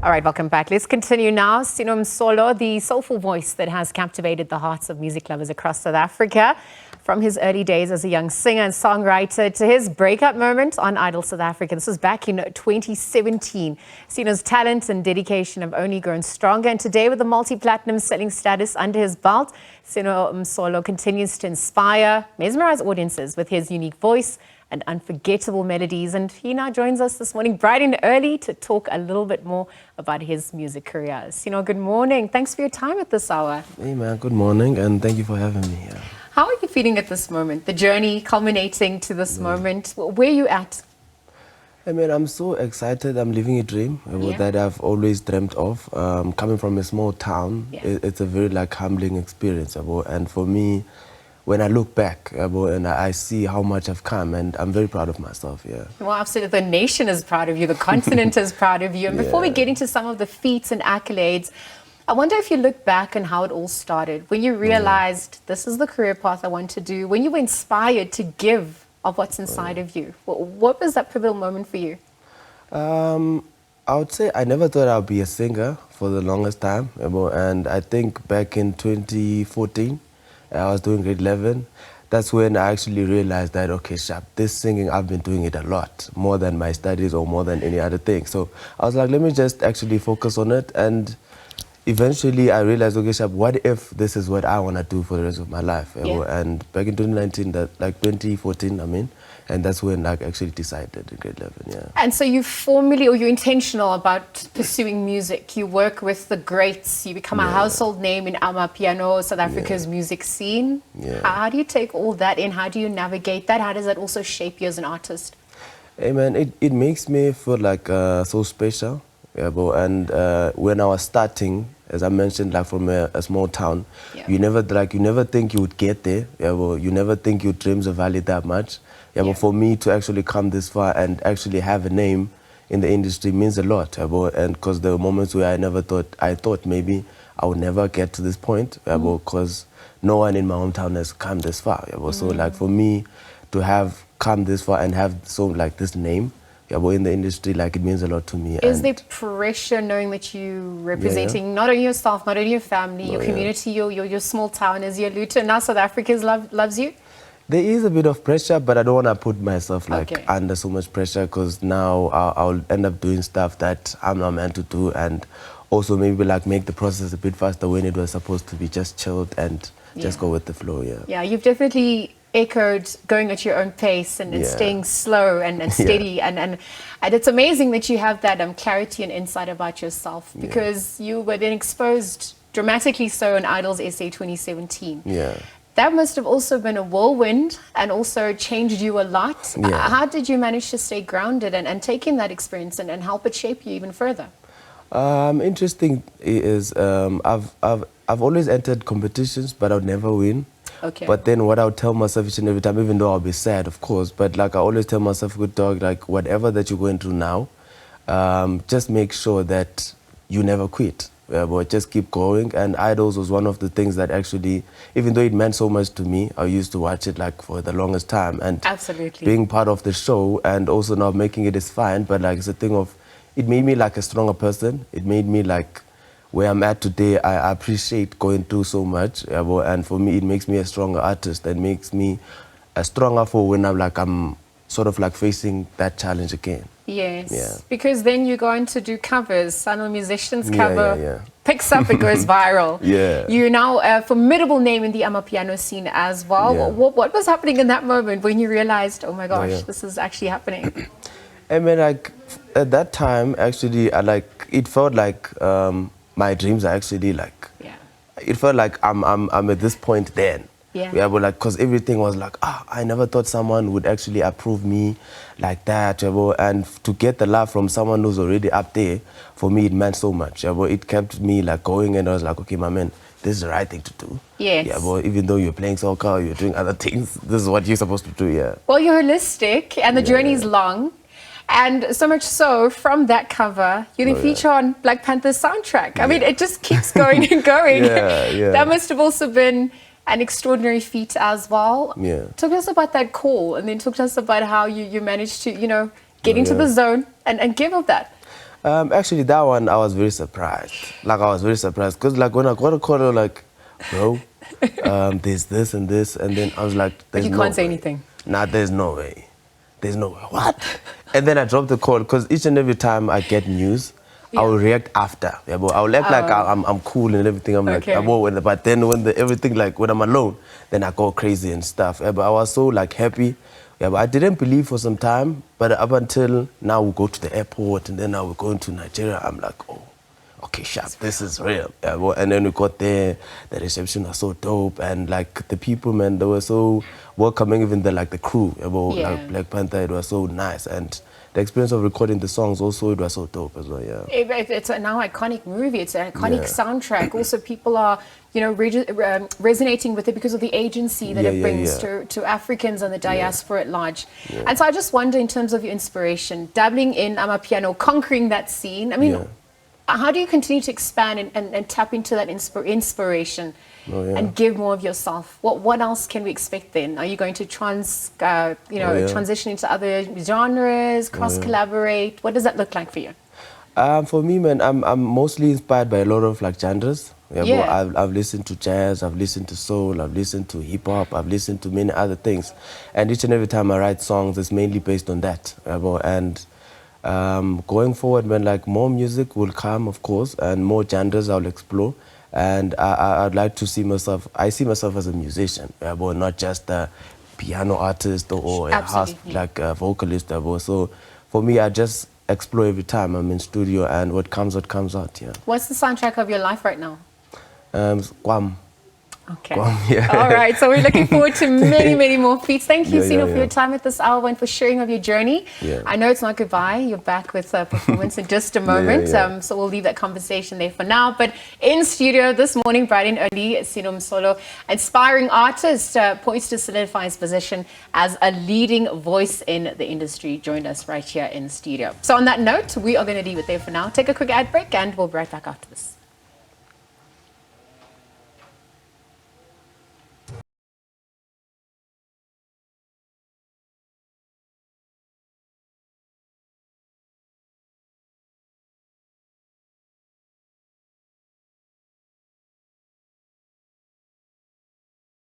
All right, welcome back. Let's continue now. Sino Msolo, the soulful voice that has captivated the hearts of music lovers across South Africa. From his early days as a young singer and songwriter to his breakout moment on Idol South Africa. This was back in 2017. Sino's talent and dedication have only grown stronger. And today, with a multi-platinum selling status under his belt, Sino Msolo continues to inspire, mesmerize audiences with his unique voice and unforgettable melodies. And he now joins us this morning bright and early to talk a little bit more about his music career. Sino, good morning. Thanks for your time at this hour. Hey man, good morning and thank you for having me here. How are you feeling at this moment? The journey culminating to this moment. Where are you at? I mean, I'm so excited. I'm living a dream that I've always dreamt of. Coming from a small town, it's a very humbling experience. And for me, when I look back and I see how much I've come, and I'm very proud of myself, Well, absolutely. The nation is proud of you. The continent is proud of you. And before we get into some of the feats and accolades, I wonder if you look back on how it all started, when you realized this is the career path I want to do, when you were inspired to give of what's inside of you. What was that pivotal moment for you? I would say I never thought I'd be a singer for the longest time. And I think back in 2014, I was doing grade 11. That's when I actually realized that, okay, Sharp, this singing, I've been doing it a lot, more than my studies or more than any other thing. So I was like, let me just actually focus on it. And eventually I realized, okay, Sharp, what if this is what I want to do for the rest of my life? And back in 2019, 2014, I mean, and that's when I actually decided in grade 11, And so you formally, or you're intentional about pursuing music. You work with the greats. You become a household name in Amapiano, South Africa's music scene. How do you take all that in? How do you navigate that? How does that also shape you as an artist? Hey man, it makes me feel like so special. And when I was starting, as I mentioned, from a small town, you never think you would get there. You never think your dreams are valid that much. But for me to actually come this far and actually have a name in the industry means a lot. And because there were moments where I thought maybe I would never get to this point, because no one in my hometown has come this far. So for me to have come this far and have this name, in the industry, it means a lot to me. Is there pressure knowing that you're representing not only yourself, not only your family, your community, your small town, as you allude to, and now South Africa loves you? There is a bit of pressure, but I don't want to put myself under so much pressure, because now I'll end up doing stuff that I'm not meant to do, and also maybe make the process a bit faster when it was supposed to be just chilled and just go with the flow. Yeah, you've definitely echoed going at your own pace and staying slow and steady and it's amazing that you have that clarity and insight about yourself, because you were then exposed dramatically so in Idols SA 2017. That must have also been a whirlwind and also changed you a lot. How did you manage to stay grounded and take in that experience and help it shape you even further? Interesting is I've always entered competitions, but I'll never win. But then what I would tell myself each and every time, even though I'll be sad, of course, but I always tell myself, good dog, whatever that you're going through now, just make sure that you never quit. But just keep going. And Idols was one of the things that actually, even though it meant so much to me, I used to watch it for the longest time. And being part of the show and also now making it is fine, but it's a thing of, it made me a stronger person. It made me where I'm at today. I appreciate going through so much, and for me it makes me a stronger artist and makes me stronger for when I'm sort of facing that challenge again. Yes, because then you go on to do covers. Sano Musicians cover picks up, it goes viral. You're now a formidable name in the Amapiano scene as well. What was happening in that moment when you realized, oh my gosh, this is actually happening? I mean, at that time, actually, it felt my dreams are actually it felt like I'm at this point then. Because everything was I never thought someone would actually approve me like that, and to get the love from someone who's already up there, for me it meant so much. It kept me going, and I was okay, my man, this is the right thing to do. Even though you're playing soccer, you're doing other things, this is what you're supposed to do. Well, you're holistic, and the journey's long. And so much so, from that cover, you then feature on Black Panther's soundtrack. I mean, it just keeps going and going. That must have also been an extraordinary feat as well. Talk to us about that call, and then talk to us about how you managed to, get into the zone and give of that. Actually, that one I was very surprised. Like I was very surprised because like when I got a call, they were like, bro, there's this and this, and then I was like, but you can't say anything. Nah, there's no way. There's no way. What? And then I dropped the call because each and every time I get news, I will react after. Yeah, but I will act like I'm cool and everything. I'm like, but then when everything like when I'm alone, then I go crazy and stuff. Yeah, but I was so like happy. Yeah, but I didn't believe for some time. But up until now, we go to the airport and then now we're going to Nigeria. I'm like, oh, okay, sharp, this is real. Yeah, well, and then we got there. The reception was so dope, and like the people, man, they were so welcoming. Even the crew, like Black Panther, it was so nice, and the experience of recording the songs also, it was so dope as well. Yeah, it's a now iconic movie. It's an iconic soundtrack. Also, people are resonating with it because of the agency that it brings to Africans and the diaspora at large. And so I just wonder, in terms of your inspiration, dabbling in amapiano, conquering that scene. I mean, how do you continue to expand and tap into that inspiration and give more of yourself? What else can we expect then? Are you going to transition into other genres, cross-collaborate? What does that look like for you? For me, man, I'm mostly inspired by a lot of like genres. I've listened to jazz, I've listened to soul, I've listened to hip-hop, I've listened to many other things. And each and every time I write songs, it's mainly based on that. And going forward, when like more music will come, of course, and more genres I'll explore, and I'd like to see myself. I see myself as a musician, but not just a piano artist or a house vocalist. So for me, I just explore every time I'm in studio, and what comes out. Yeah. What's the soundtrack of your life right now? Guam. Okay. All right. So we're looking forward to many more feats. Thank you, Sino, for your time at this hour and for sharing of your journey. I know it's not goodbye. You're back with a performance in just a moment. So we'll leave that conversation there for now. But in studio this morning, bright and early, Sino Msolo, inspiring artist, poised to solidify his position as a leading voice in the industry, joined us right here in studio. So on that note, we are going to leave it there for now. Take a quick ad break and we'll be right back after this.